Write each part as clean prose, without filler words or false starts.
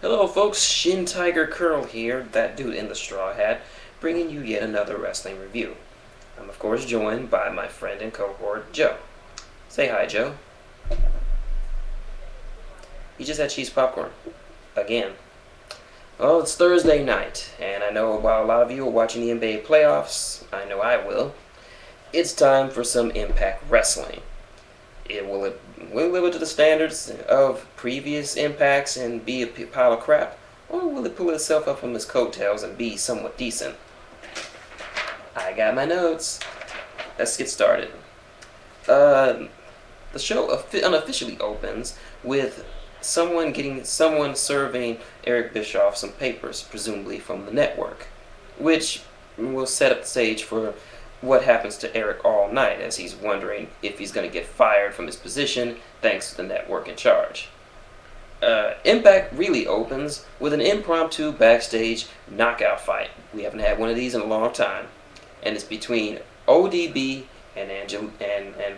Hello folks, shintigercurl here, that dude in the straw hat, bringing you yet another wrestling review. I'm of course joined by my friend and cohort, Joe. Say hi, Joe. You just had cheese popcorn. Again. Well, it's Thursday night, and I know while a lot of you are watching the NBA playoffs, I know I will, it's time for some Impact Wrestling. Will it live up to the standards of previous impacts and be a pile of crap? Or will it pull itself up from its coattails and be somewhat decent? I got my notes. Let's get started. The show unofficially opens with someone serving Eric Bischoff some papers, presumably from the network, which will set up the stage for what happens to Eric all night as he's wondering if he's going to get fired from his position thanks to the network in charge. Impact really opens with an impromptu backstage knockout fight. We haven't had one of these in a long time, and it's between ODB and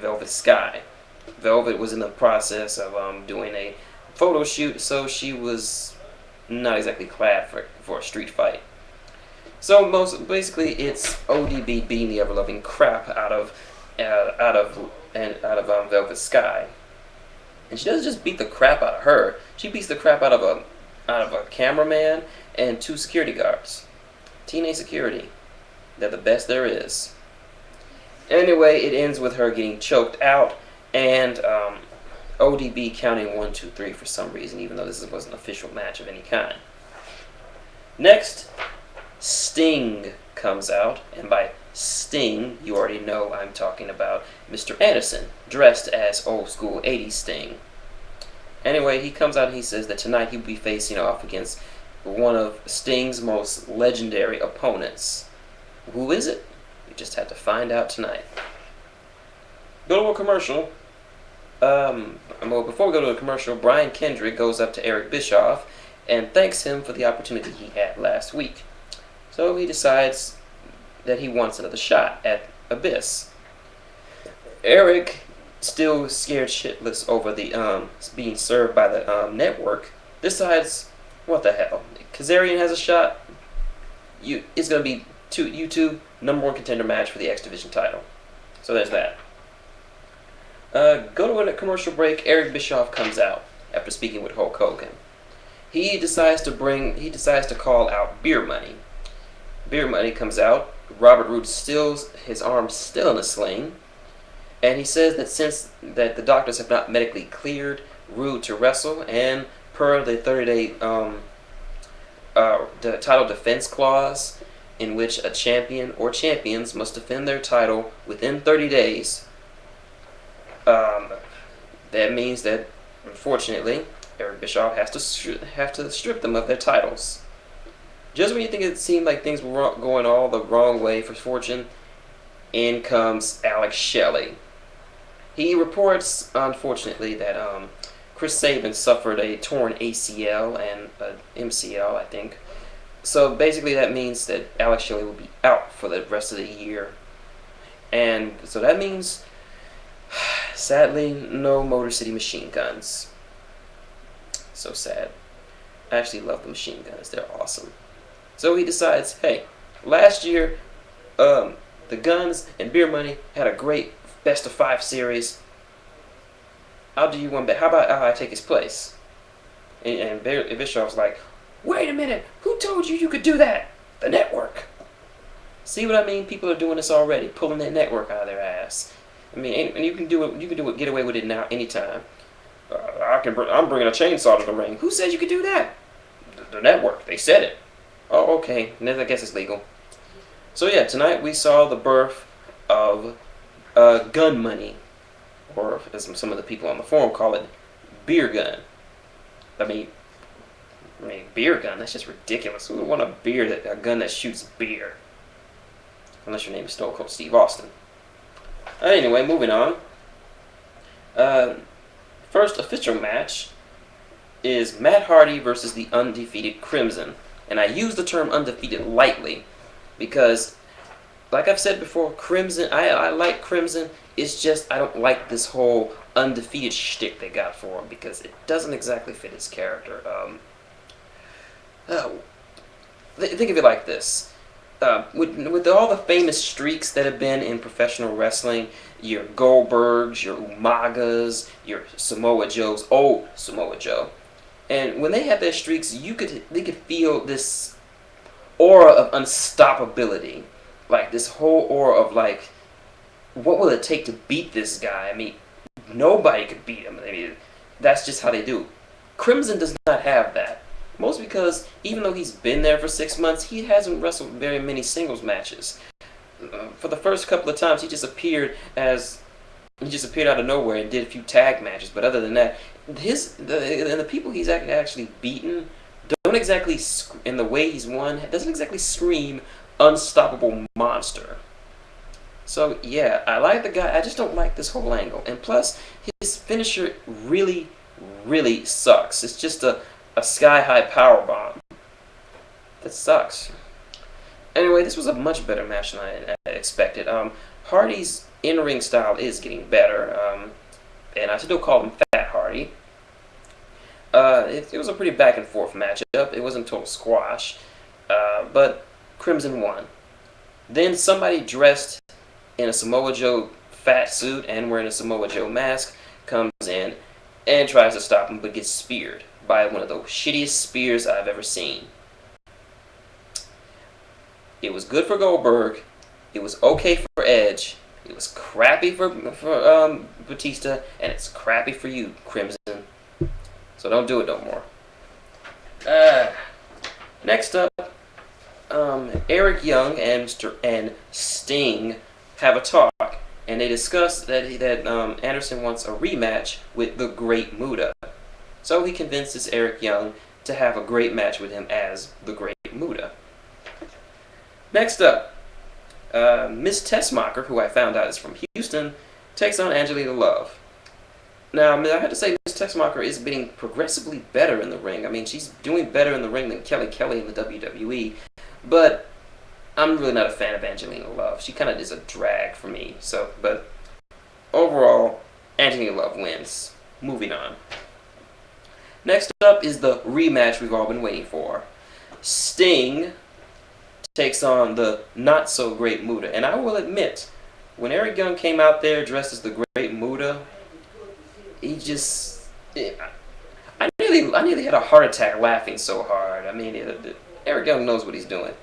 Velvet Sky. Velvet was in the process of doing a photo shoot, so she was not exactly clad for a street fight. So basically, it's ODB beating the ever-loving crap out of Velvet Sky, and she doesn't just beat the crap out of her. She beats the crap out of a cameraman and 2 security guards, teenage security. They're the best there is. Anyway, it ends with her getting choked out and ODB counting 1, 2, 3 for some reason, even though this wasn't an official match of any kind. Next, Sting comes out, and by Sting, you already know I'm talking about Mr. Anderson, dressed as old school 80s Sting. Anyway, he comes out and he says that tonight he'll be facing off against one of Sting's most legendary opponents. Who is it? You just have to find out tonight. Go to a commercial. Well, before we go to a commercial, Brian Kendrick goes up to Eric Bischoff and thanks him for the opportunity he had last week. So he decides that he wants another shot at Abyss. Eric, still scared shitless over the being served by the network, decides, what the hell? Kazarian has a shot. It's gonna be you two #1 contender match for the X Division title. So there's that. Go to a commercial break. Eric Bischoff comes out after speaking with Hulk Hogan. He decides to call out Beer Money. Beer Money comes out. Robert Roode his arm still in a sling, and he says that since the doctors have not medically cleared Roode to wrestle, and per the 30-day the title defense clause, in which a champion or champions must defend their title within 30 days, that means that unfortunately Eric Bischoff has to strip them of their titles. Just when you think it seemed like things were going all the wrong way for Fortune, in comes Alex Shelley. He reports, unfortunately, that Chris Sabin suffered a torn ACL and MCL, I think. So basically that means that Alex Shelley will be out for the rest of the year. And so that means, sadly, no Motor City Machine Guns. So sad. I actually love the machine guns. They're awesome. So he decides, hey, last year, the Guns and Beer Money had a great best-of-5 series. I'll do you one bet. How about I take his place? And Bischoff's like, wait a minute, who told you could do that? The network. See what I mean? People are doing this already, pulling that network out of their ass. I mean, and you can do it, get away with it now, anytime. I'm bringing a chainsaw to the ring. Who said you could do that? The network. They said it. Oh, okay. Then I guess it's legal. So yeah, tonight we saw the birth of Gun Money, or as some of the people on the forum call it, Beer Gun. I mean, beer gun. That's just ridiculous. Who would want a gun that shoots beer? Unless your name is Stone Cold Steve Austin. Anyway, moving on. First official match is Matt Hardy versus the undefeated Crimson. And I use the term undefeated lightly because, like I've said before, Crimson, I like Crimson. It's just I don't like this whole undefeated shtick they got for him because it doesn't exactly fit his character. Uh, think of it like this. With all the famous streaks that have been in professional wrestling, your Goldbergs, your Umagas, your Samoa Joes, old Samoa Joe, and when they had their streaks, they could feel this aura of unstoppability, like this whole aura of like, what will it take to beat this guy? I mean, nobody could beat him. I mean, that's just how they do. Crimson does not have that. Most because even though he's been there for 6 months, he hasn't wrestled very many singles matches. For the first couple of times, he just appeared out of nowhere and did a few tag matches. But other than that, the people he's actually beaten don't exactly, in the way he's won, doesn't exactly scream unstoppable monster. So yeah, I like the guy. I just don't like this whole angle. And plus, his finisher really, really sucks. It's just a sky-high power bomb. That sucks. Anyway, this was a much better match than I expected. Hardy's in-ring style is getting better, and I still call him Fat Hardy. It was a pretty back-and-forth matchup. It wasn't total squash, but Crimson won. Then somebody dressed in a Samoa Joe fat suit and wearing a Samoa Joe mask comes in and tries to stop him, but gets speared by one of the shittiest spears I've ever seen. It was good for Goldberg. It was okay for Edge. It was crappy for Batista, and it's crappy for you, Crimson. So don't do it no more. Next up, Eric Young and Sting have a talk, and they discuss that Anderson wants a rematch with the Great Muda. So he convinces Eric Young to have a great match with him as the Great Muda. Next up, Miss Tessmacher, who I found out is from Houston, takes on Angelina Love. Now, I have to say, Miss Tessmacher is getting progressively better in the ring. I mean, she's doing better in the ring than Kelly in the WWE, but I'm really not a fan of Angelina Love. She kind of is a drag for me. So, but overall, Angelina Love wins. Moving on. Next up is the rematch we've all been waiting for. Sting takes on the not-so-great Muda. And I will admit, when Eric Young came out there dressed as the Great Muda, he just... I nearly had a heart attack laughing so hard. I mean, Eric Young knows what he's doing.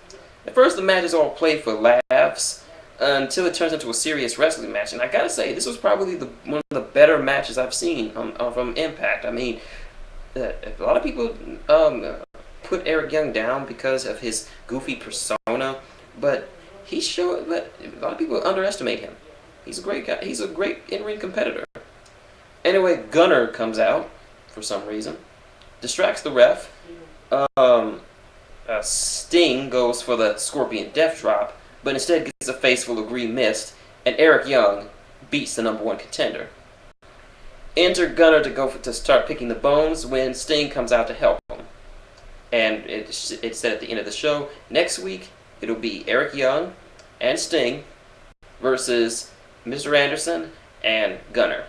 At first, the match is all played for laughs until it turns into a serious wrestling match. And I gotta say, this was probably one of the better matches I've seen from Impact. I mean, a lot of people put Eric Young down because of his goofy persona, but a lot of people underestimate him. He's a great guy. He's a great in-ring competitor. Anyway, Gunner comes out for some reason, distracts the ref. Sting goes for the Scorpion Death Drop, but instead gets a face full of green mist, and Eric Young beats the #1 contender. Enter Gunner to start picking the bones when Sting comes out to help him. And it's said at the end of the show, next week it'll be Eric Young and Sting versus Mr. Anderson and Gunner.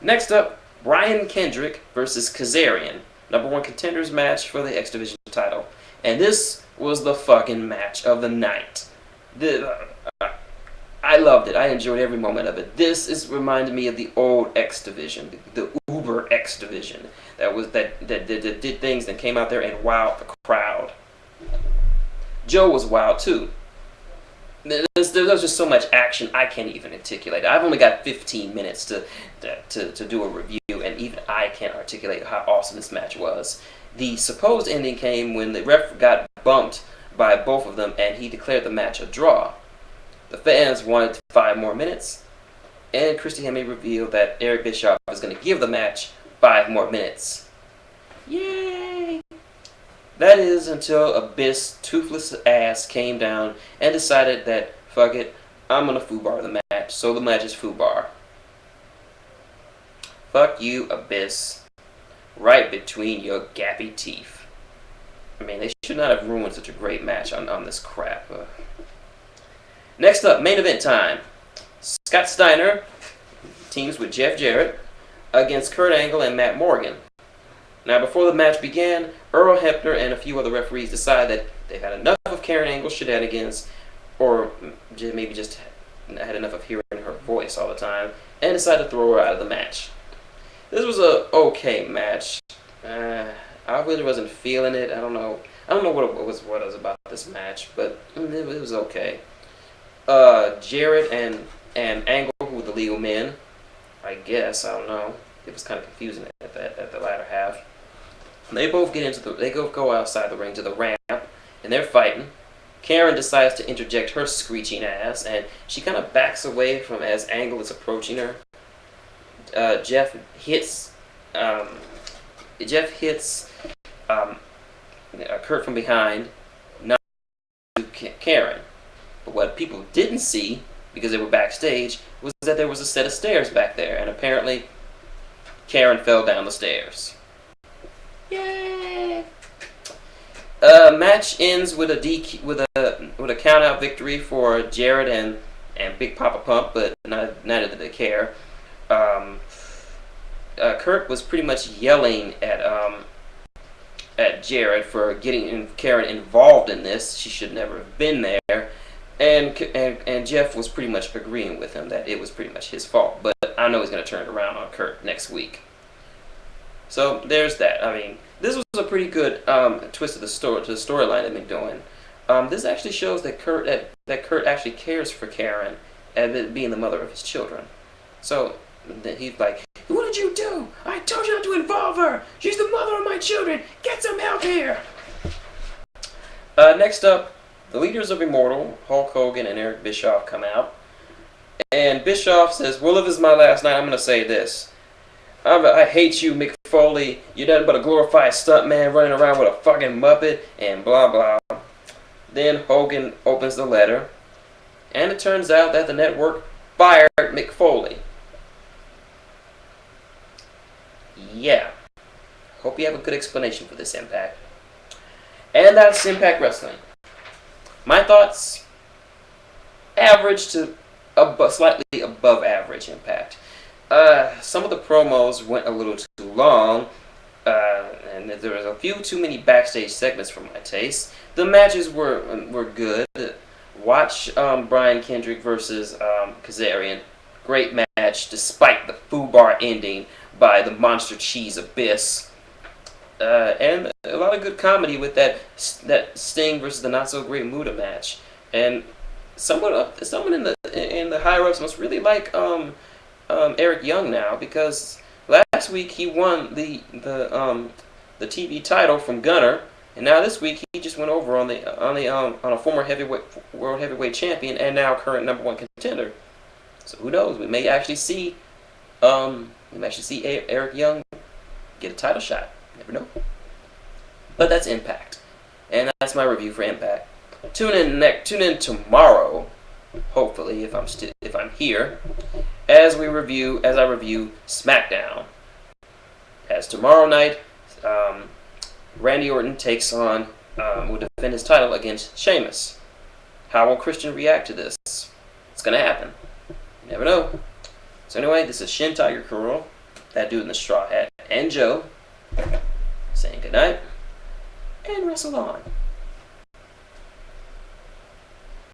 Next up, Brian Kendrick versus Kazarian. #1 contenders match for the X Division title. And this was the fucking match of the night. I loved it. I enjoyed every moment of it. This reminded me of the old X Division, the Uber X Division that did things and came out there and wowed the crowd. Joe was wild too. There was just so much action I can't even articulate. I've only got 15 minutes to do a review, and even I can't articulate how awesome this match was. The supposed ending came when the ref got bumped by both of them, and he declared the match a draw. The fans wanted 5 more minutes, and Christy Hemme revealed that Eric Bischoff is going to give the match 5 more minutes. Yay! That is until Abyss' toothless ass came down and decided that, fuck it, I'm going to foobar the match. So the match is foobar. Fuck you, Abyss. Right between your gappy teeth. I mean, they should not have ruined such a great match on this crap. Next up, main event time. Scott Steiner teams with Jeff Jarrett against Kurt Angle and Matt Morgan. Now, before the match began, Earl Hebner and a few other referees decided that they've had enough of Karen Angle's shenanigans, or maybe just had enough of hearing her voice all the time, and decided to throw her out of the match. This was a okay match. I really wasn't feeling it. I don't know what it was about this match, but it was okay. Jarrett and Angle, who were the legal men, I guess. I don't know. It was kind of confusing at the latter half. They both go outside the ring to the ramp, and they're fighting. Karen decides to interject her screeching ass, and she kind of backs away from as Angle is approaching her. Jeff hits Kurt from behind, not to Karen. But what people didn't see, because they were backstage, was that there was a set of stairs back there, and apparently Karen fell down the stairs. Yay! Match ends with a count out victory for Jarrett and Big Papa Pump, but neither did they care. Kurt was pretty much yelling at Jarrett for getting Karen involved in this. She should never have been there, and Jeff was pretty much agreeing with him that it was pretty much his fault. But I know he's going to turn it around on Kurt next week. So there's that. I mean, this was a pretty good twist to the storyline they've been doing. This actually shows that Kurt actually cares for Karen and being the mother of his children. So he's like, "What did you do? I told you not to involve her. She's the mother of my children. Get some help here." Next up, the leaders of Immortal, Hulk Hogan and Eric Bischoff, come out, and Bischoff says, "Well, if this is my last night, I'm going to say this. I hate you, Mick Foley. You're nothing but a glorified stuntman running around with a fucking Muppet," and blah blah. Then Hogan opens the letter, and it turns out that the network fired Mick Foley. Yeah. Hope you have a good explanation for this, Impact. And that's Impact Wrestling. My thoughts? Average to slightly above average Impact. Some of the promos went a little too long, and there was a few too many backstage segments for my taste. The matches were good. Watch Brian Kendrick versus Kazarian. Great match, despite the FUBAR ending by the Monster Cheese Abyss. And a lot of good comedy with that Sting versus the Not So Great Muda match. And someone in the higher ups must really like Eric Young now, because last week he won the TV title from Gunner, and now this week he just went over on a former world heavyweight champion and now current #1 contender. So who knows? We may actually see Eric Young get a title shot. Never know. But that's Impact, and that's my review for Impact. Tune in tomorrow, hopefully, if I'm here, as I review SmackDown. As tomorrow night, Randy Orton will defend his title against Sheamus. How will Christian react to this? It's gonna happen. You never know. So anyway, this is shintigercurl, that dude in the straw hat, and Joe, saying goodnight, and wrestle on.